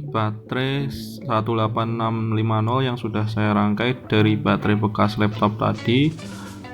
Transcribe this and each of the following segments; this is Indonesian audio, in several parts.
baterai 18650 yang sudah saya rangkai dari baterai bekas laptop tadi.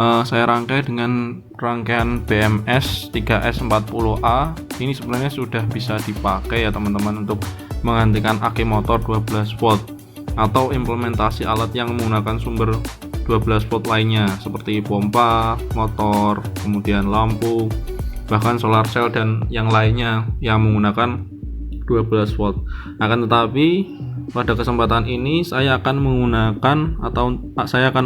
Saya rangkai dengan rangkaian BMS 3S40A. Ini sebenarnya sudah bisa dipakai ya teman-teman untuk menggantikan aki motor 12 volt atau implementasi alat yang menggunakan sumber 12 volt lainnya seperti pompa motor, kemudian lampu, bahkan solar cell dan yang lainnya yang menggunakan 12 volt. Akan tetapi pada kesempatan ini saya akan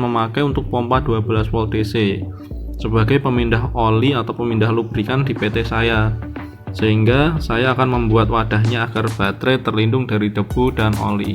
memakai untuk pompa 12 volt DC sebagai pemindah oli atau pemindah lubrikan di PT saya, sehingga saya akan membuat wadahnya agar baterai terlindung dari debu dan oli.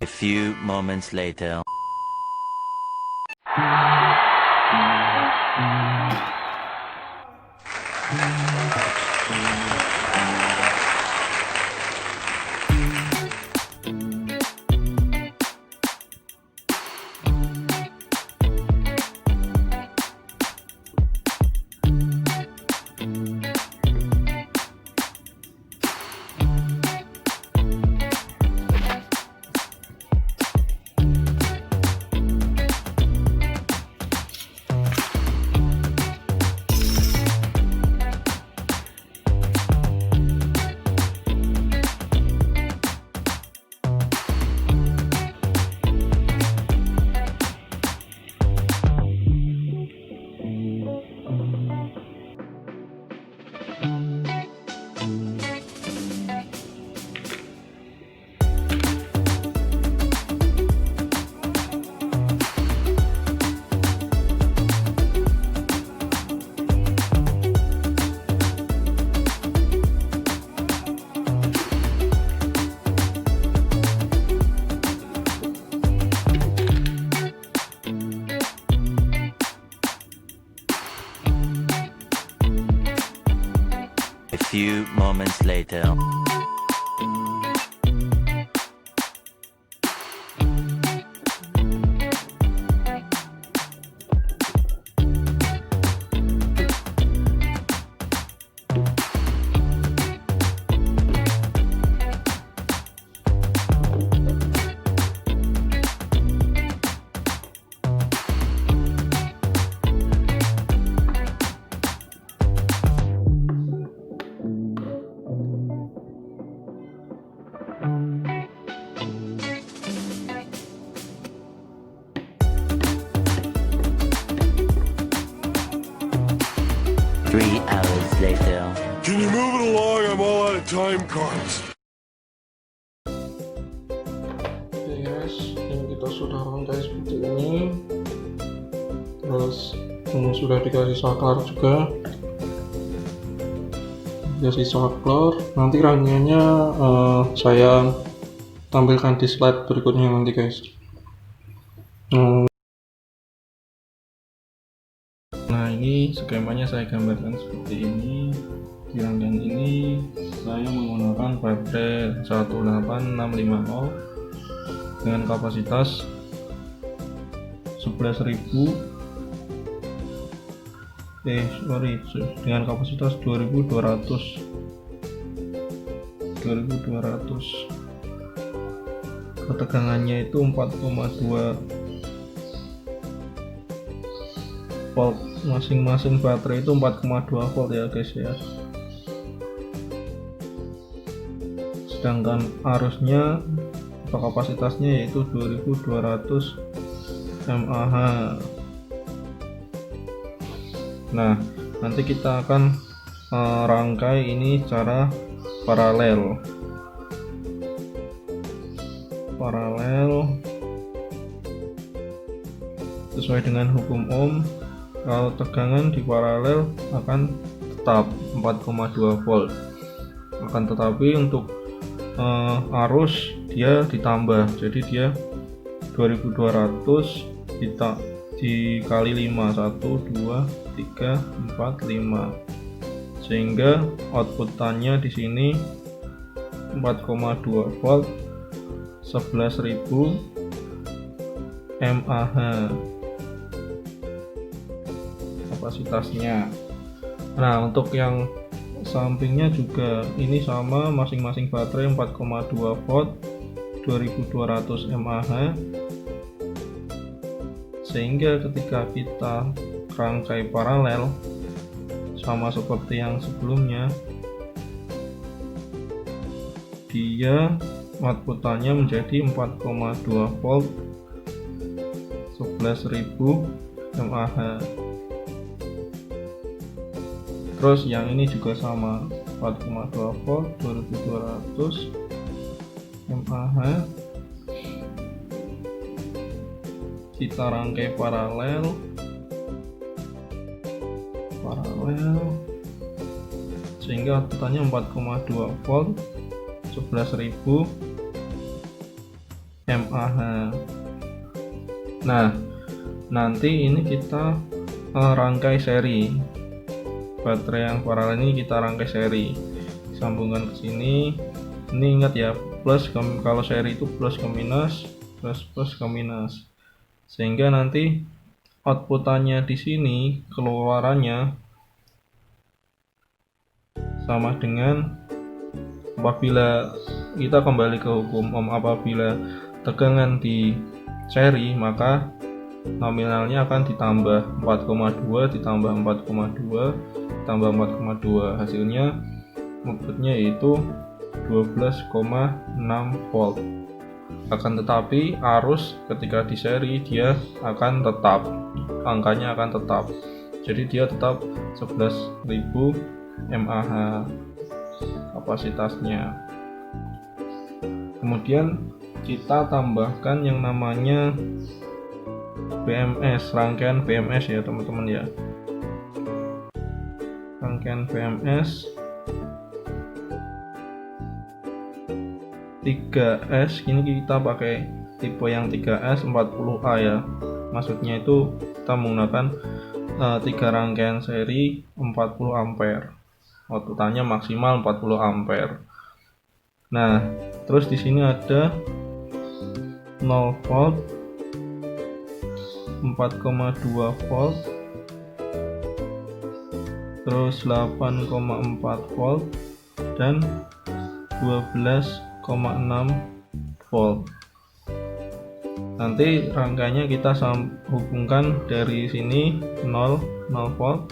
A few moments later. A few moments later. Three hours later. Can you move it along? I'm all out of time cards. Oke guys, ini kita sudah rangkai seperti ini. Terus sudah dikasih saklar juga, dikasih saklar. Nanti rangkaiannya saya tampilkan di slide berikutnya nanti guys. Nah, ini skemanya saya gambarkan seperti ini. Di rangkaian ini saya menggunakan baterai 18650 dengan kapasitas 2200. Ketegangannya itu 4,2 volt, masing-masing baterai itu 4,2 volt ya guys ya. Sedangkan arusnya atau kapasitasnya yaitu 2200 mAh. Nah, nanti kita akan rangkai ini secara paralel sesuai dengan hukum Ohm. Kalau tegangan di paralel akan tetap 4,2 volt, akan tetapi untuk arus dia ditambah, jadi dia 2200 dikali 5, 1, 2, 3, 4, 5, sehingga outputannya di sini 4,2 volt 11.000 mAh kapasitasnya. Nah, untuk yang sampingnya juga ini sama, masing-masing baterai 4,2 volt 2200 mAh, sehingga ketika kita rangkai paralel sama seperti yang sebelumnya, dia outputannya menjadi 4,2 volt 11.000 mAh. Terus yang ini juga sama, 4,2 volt 2200 mAh. Kita rangkai paralel sehingga outputannya 4,2 volt 11.000 mAh. Nah, nanti ini kita rangkai seri. Baterai yang paralel ini kita rangkai seri, sambungan ke sini. Ini ingat ya, plus kalau seri itu plus ke minus, plus ke minus, sehingga nanti outputannya di sini keluarannya sama dengan, apabila kita kembali ke hukum Ohm, apabila tegangan di seri maka nominalnya akan ditambah 4,2 ditambah 4,2 tambah 4,2, hasilnya outputnya yaitu 12,6 volt. Akan tetapi arus ketika di seri dia akan tetap, angkanya akan tetap, jadi dia tetap 11.000 mAh kapasitasnya. Kemudian kita tambahkan yang namanya BMS, rangkaian BMS ya teman-teman ya. Rangkaian BMS 3S, ini kita pakai tipe yang 3S 40A ya. Maksudnya itu kita menggunakan 3 rangkaian seri 40 ampere. Outputannya maksimal 40 ampere. Nah, terus di sini ada 0 volt, 4,2 volt, terus 8,4 volt dan 12,6 volt. Nanti rangkaiannya kita hubungkan dari sini 0 volt,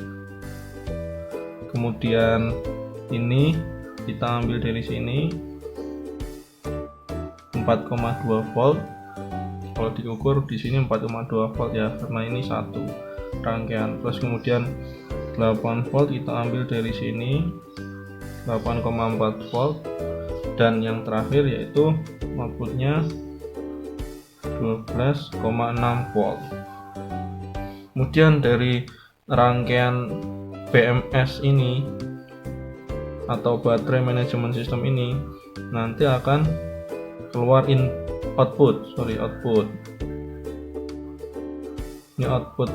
kemudian ini kita ambil dari sini 4,2 volt. Kalau diukur di sini 4,2 volt ya, karena ini satu rangkaian. Terus kemudian 8 volt kita ambil dari sini 8,4 volt, dan yang terakhir yaitu outputnya 12,6 volt. Kemudian dari rangkaian BMS ini atau baterai management system ini nanti akan keluar output. Ini output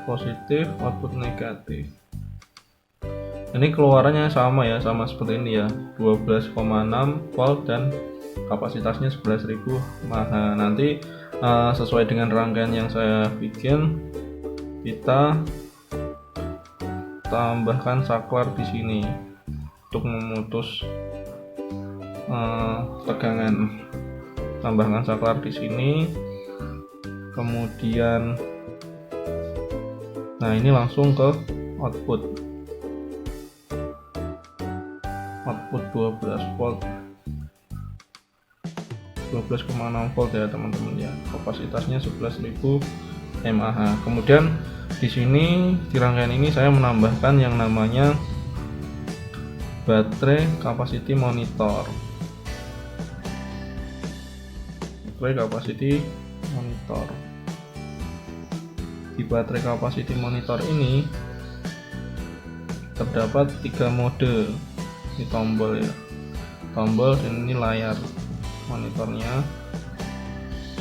positif, output negatif. Ini keluarannya sama ya, sama seperti ini ya, 12,6 volt dan kapasitasnya 11.000 mAh. Nanti sesuai dengan rangkaian yang saya bikin, kita tambahkan saklar di sini untuk memutus tegangan. Tambahkan saklar di sini, kemudian nah ini langsung ke output 12 volt 12,6 volt ya teman-teman ya. Kapasitasnya 11.000 mAh. Kemudian di sini di rangkaian ini saya menambahkan yang namanya baterai capacity monitor. Baterai capacity monitor. Di baterai capacity monitor ini terdapat 3 mode. Ini tombol ya. Tombol dan ini layar monitornya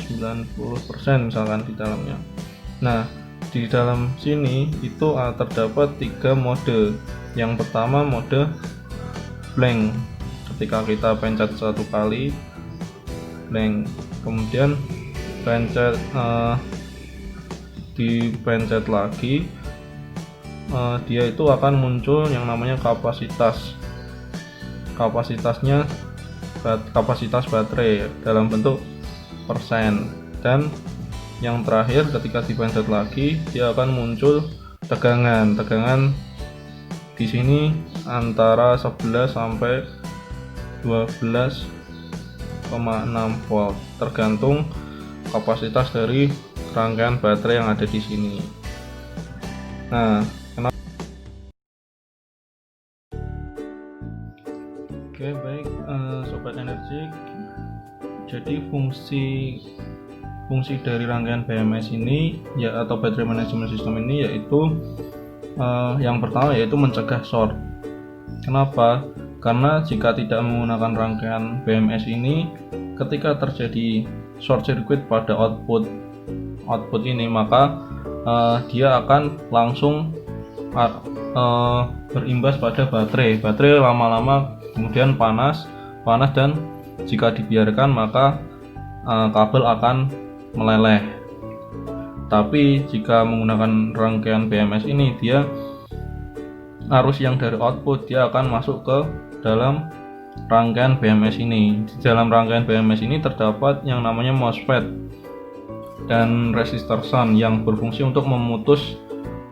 90% misalkan di dalamnya. Nah, di dalam sini itu terdapat 3 mode. Yang pertama mode blank, ketika kita pencet 1 kali blank, kemudian pencet dipencet lagi, dia itu akan muncul yang namanya kapasitasnya, kapasitas baterai dalam bentuk persen. Dan yang terakhir ketika dipencet lagi dia akan muncul tegangan di sini antara 11 sampai 12,6 volt tergantung kapasitas dari rangkaian baterai yang ada di sini. Nah, oke baik sobat energik, jadi fungsi dari rangkaian BMS ini ya, atau battery management system ini, yaitu yang pertama yaitu mencegah short. Kenapa? Karena jika tidak menggunakan rangkaian BMS ini, ketika terjadi short circuit pada output ini, maka dia akan langsung berimbas pada baterai lama-lama kemudian panas, dan jika dibiarkan maka kabel akan meleleh. Tapi jika menggunakan rangkaian BMS ini, dia arus yang dari output dia akan masuk ke dalam rangkaian BMS ini. Di dalam rangkaian BMS ini terdapat yang namanya MOSFET dan resistor shunt yang berfungsi untuk memutus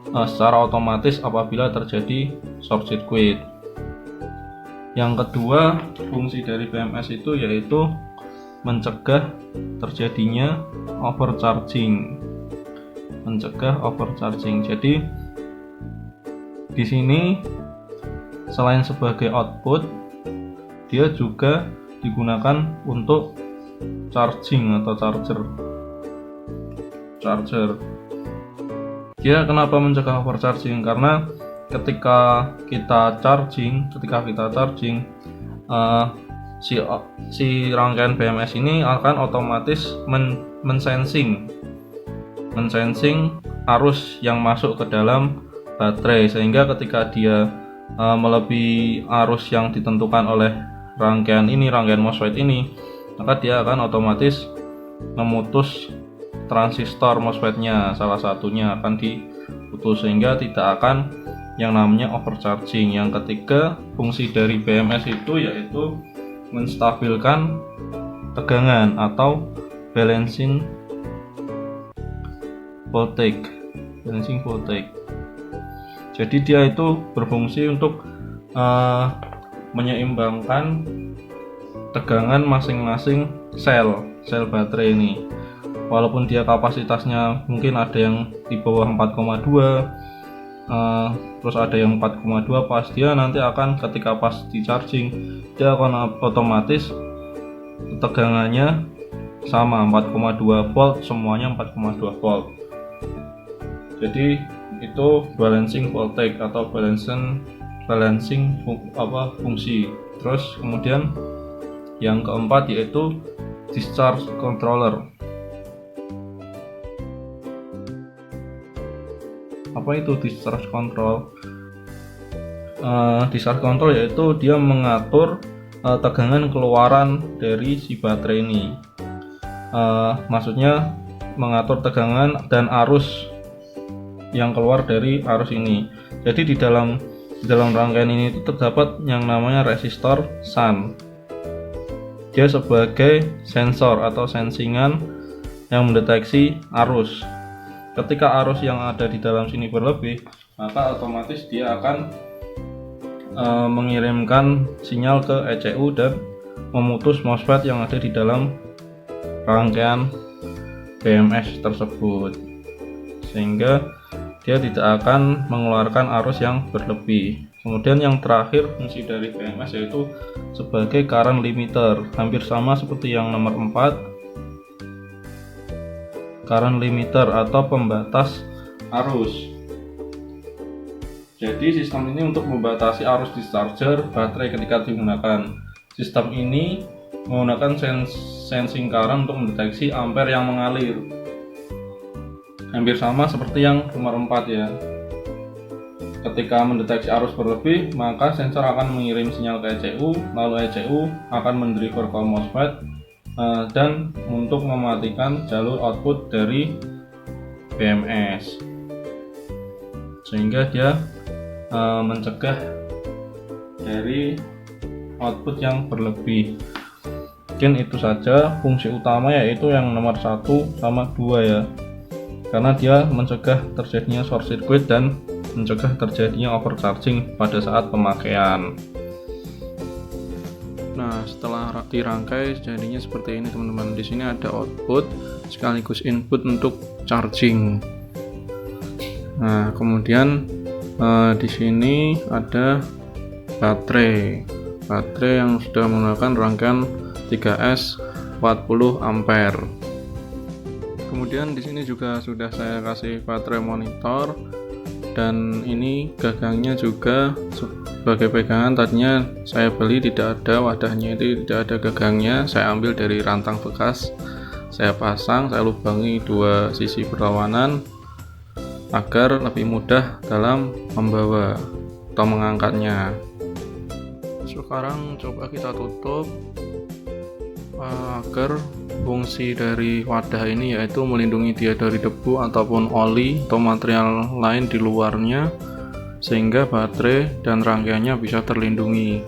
secara otomatis apabila terjadi short circuit. Yang kedua, fungsi dari BMS itu yaitu mencegah terjadinya overcharging. Jadi di sini selain sebagai output, dia juga digunakan untuk charging atau charger. Dia kenapa mencegah overcharging? Karena ketika kita charging, si rangkaian BMS ini akan otomatis mensensing arus yang masuk ke dalam baterai, sehingga ketika dia melebihi arus yang ditentukan oleh rangkaian MOSFET ini, maka dia akan otomatis memutus transistor MOSFET-nya, salah satunya akan diputus, sehingga tidak akan yang namanya overcharging. Yang ketiga, fungsi dari BMS itu yaitu menstabilkan tegangan atau balancing voltage. Jadi dia itu berfungsi untuk menyeimbangkan tegangan masing-masing sel baterai ini. Walaupun dia kapasitasnya mungkin ada yang di bawah 4,2, terus ada yang 4,2, pas dia nanti akan ketika pas di charging dia akan otomatis tegangannya sama 4,2 volt, semuanya 4,2 volt. Jadi itu balancing voltage atau balancing fungsi. Terus kemudian yang keempat yaitu discharge controller. Apa itu discharge control? Discharge control yaitu dia mengatur tegangan keluaran dari si baterai ini. Maksudnya mengatur tegangan dan arus yang keluar dari arus ini. Jadi di dalam rangkaian ini itu terdapat yang namanya resistor shunt. Dia sebagai sensor atau sensingan yang mendeteksi arus. Ketika arus yang ada di dalam sini berlebih, maka otomatis dia akan mengirimkan sinyal ke ECU dan memutus MOSFET yang ada di dalam rangkaian BMS tersebut, sehingga dia tidak akan mengeluarkan arus yang berlebih. Kemudian yang terakhir fungsi dari BMS yaitu sebagai current limiter, hampir sama seperti yang nomor 4, current limiter atau pembatas arus. Jadi sistem ini untuk membatasi arus discharger baterai ketika digunakan. Sistem ini menggunakan sensing current untuk mendeteksi ampere yang mengalir. Hampir sama seperti yang nomor 4 ya. Ketika mendeteksi arus berlebih, maka sensor akan mengirim sinyal ke ECU, lalu ECU akan mendriver ke MOSFET dan untuk mematikan jalur output dari BMS, sehingga dia mencegah dari output yang berlebih. Mungkin itu saja fungsi utama, yaitu yang nomor 1 sama 2 ya, karena dia mencegah terjadinya short circuit dan mencegah terjadinya overcharging pada saat pemakaian. Nah, setelah dirangkai jadinya seperti ini teman-teman. Di sini ada output sekaligus input untuk charging. Nah, kemudian di sini ada baterai yang sudah menggunakan rangkaian 3S 40 ampere. Kemudian di sini juga sudah saya kasih baterai monitor, dan ini gagangnya juga sebagai pegangan. Tadinya saya beli tidak ada wadahnya, itu tidak ada gagangnya, saya ambil dari rantang bekas, saya pasang, saya lubangi dua sisi berlawanan agar lebih mudah dalam membawa atau mengangkatnya. Sekarang coba kita tutup agar fungsi dari wadah ini yaitu melindungi dia dari debu ataupun oli atau material lain di luarnya, sehingga baterai dan rangkaiannya bisa terlindungi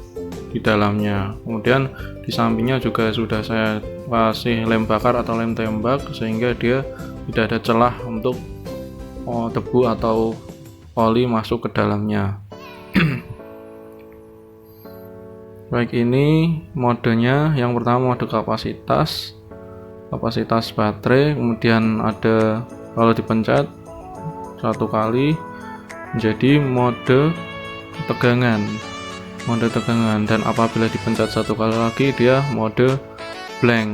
di dalamnya. Kemudian di sampingnya juga sudah saya kasih lem bakar atau lem tembak, sehingga dia tidak ada celah untuk debu atau oli masuk ke dalamnya. Baik, ini modenya. Yang pertama mode kapasitas baterai, kemudian ada kalau dipencet satu kali menjadi mode tegangan, dan apabila dipencet satu kali lagi dia mode blank.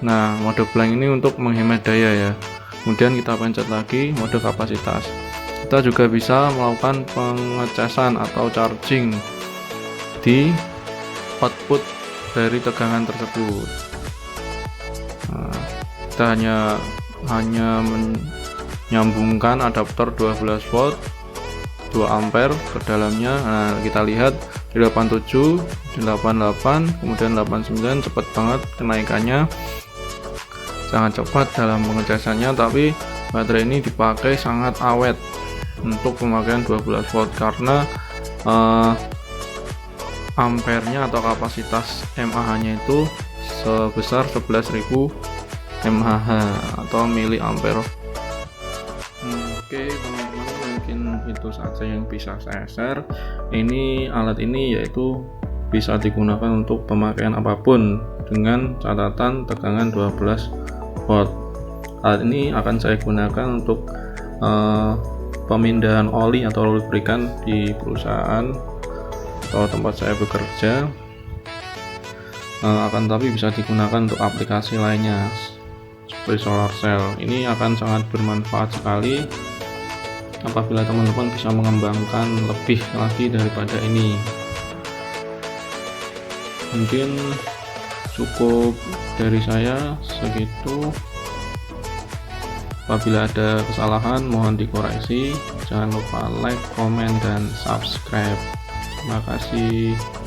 Nah, mode blank ini untuk menghemat daya ya. Kemudian kita pencet lagi mode kapasitas. Kita juga bisa melakukan pengecasan atau charging di output dari tegangan tersebut. Nah, kita hanya menyambungkan adaptor 12 volt 2 ampere ke dalamnya. Nah, kita lihat di 87, di 88, kemudian 89, cepat banget kenaikannya, sangat cepat dalam pengecasannya. Tapi baterai ini dipakai sangat awet untuk pemakaian 12 volt karena ampernya atau kapasitas mAh nya itu sebesar 11.000 mAh atau miliampere. Oke teman-teman, mungkin itu saja yang bisa saya share. Alat ini yaitu bisa digunakan untuk pemakaian apapun dengan catatan tegangan 12 volt. Alat ini akan saya gunakan untuk pemindahan oli atau lubrikan di perusahaan atau tempat saya bekerja, akan tapi bisa digunakan untuk aplikasi lainnya seperti solar cell. Ini akan sangat bermanfaat sekali apabila teman-teman bisa mengembangkan lebih lagi daripada ini. Mungkin cukup dari saya segitu. Apabila ada kesalahan mohon dikoreksi. Jangan lupa like, komen, dan subscribe. Terima kasih.